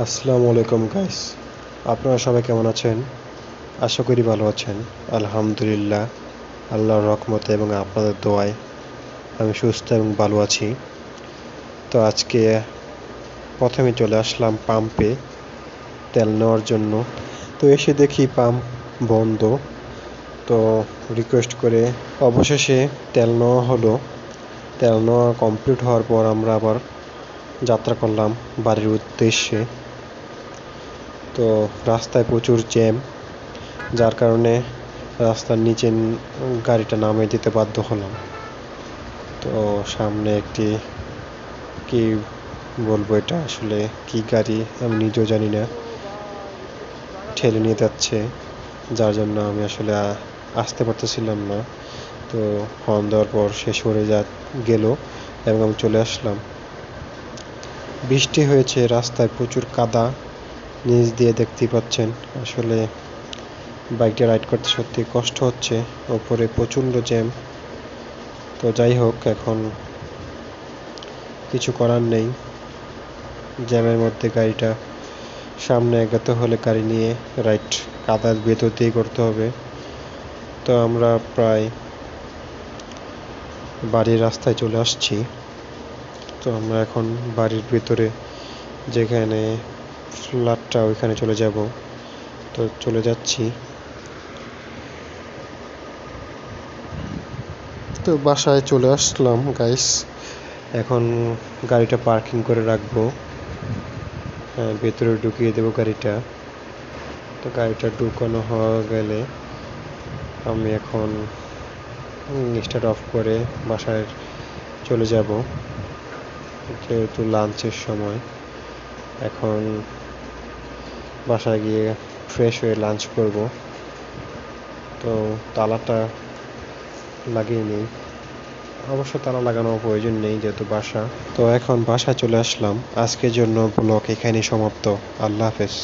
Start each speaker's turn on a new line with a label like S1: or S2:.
S1: আসসালামু আলাইকুম গাইস, আপনারা সবাই কেমন আছেন? আশা করি ভালো আছেন। আলহামদুলিল্লাহ, আল্লাহর রহমতে এবং আপনাদের দোয়ায় আমি সুস্থ এবং ভালো আছি। তো আজকে প্রথমে চলে আসলাম পাম্পে তেল নেওয়ার জন্য। তো এসে দেখি পাম্প বন্ধ। তো রিকোয়েস্ট করে অবশেষে তেল নেওয়া হলো। তেল নেওয়া কমপ্লিট হওয়ার পর আমরা আবার যাত্রা করলাম বাড়ির উদ্দেশ্যে। তো রাস্তায় প্রচুর জ্যাম, যার কারণে রাস্তার নিচে গাড়িটা নামিয়ে দিতে বাধ্য হলাম। তো সামনে একটি কি বলবো, এটা আসলে কি গাড়ি আমি নিজেও জানি না, ঠেলে নিয়ে যাচ্ছে, যার জন্য আমি আসলে আসতে পারতেছিলাম না। তো হর্ন দেওয়ার পর সে সরে গেল এবং আমি চলে আসলাম। বৃষ্টি হয়েছে, রাস্তায় প্রচুর কাদা, নিচ দিয়ে দেখতেই পাচ্ছেন। আসলে বাইকটা রাইড করতে সত্যি কষ্ট হচ্ছে, ওপরে প্রচণ্ড জ্যাম। তো যাই হোক, এখন কিছু করার নেই, জ্যামের মধ্যে গাড়িটা সামনে এগোতে হলে গাড়ি নিয়ে রাইড কাদার ভেতর দিয়ে করতে হবে। তো আমরা প্রায় বাড়ির রাস্তায় চলে আসছি। তো আমরা এখন বাড়ির ভিতরে যেখানে ফ্ল্যাটটা ওইখানে চলে যাব। তো চলে যাচ্ছি। তো বাসায় চলে আসলাম গাইস, এখন গাড়িটা পার্কিং করে রাখবো, ভেতরে ঢুকিয়ে দেবো গাড়িটা। তো গাড়িটা ঢুকানো হয়ে গেলে আমি এখন স্টার্ট অফ করে বাসায় চলে যাব, যেহেতু লাঞ্চের সময়। এখন বাসায় গিয়ে ফ্রেশ হয়ে লাঞ্চ করব। তো তালাটা লাগিয়ে নিই, অবশ্য তালা লাগানোর প্রয়োজন নেই যেহেতু বাসা। তো এখন বাসায় চলে আসলাম। আজকের জন্য ব্লগ এখানেই সমাপ্ত। আল্লাহ হাফেজ।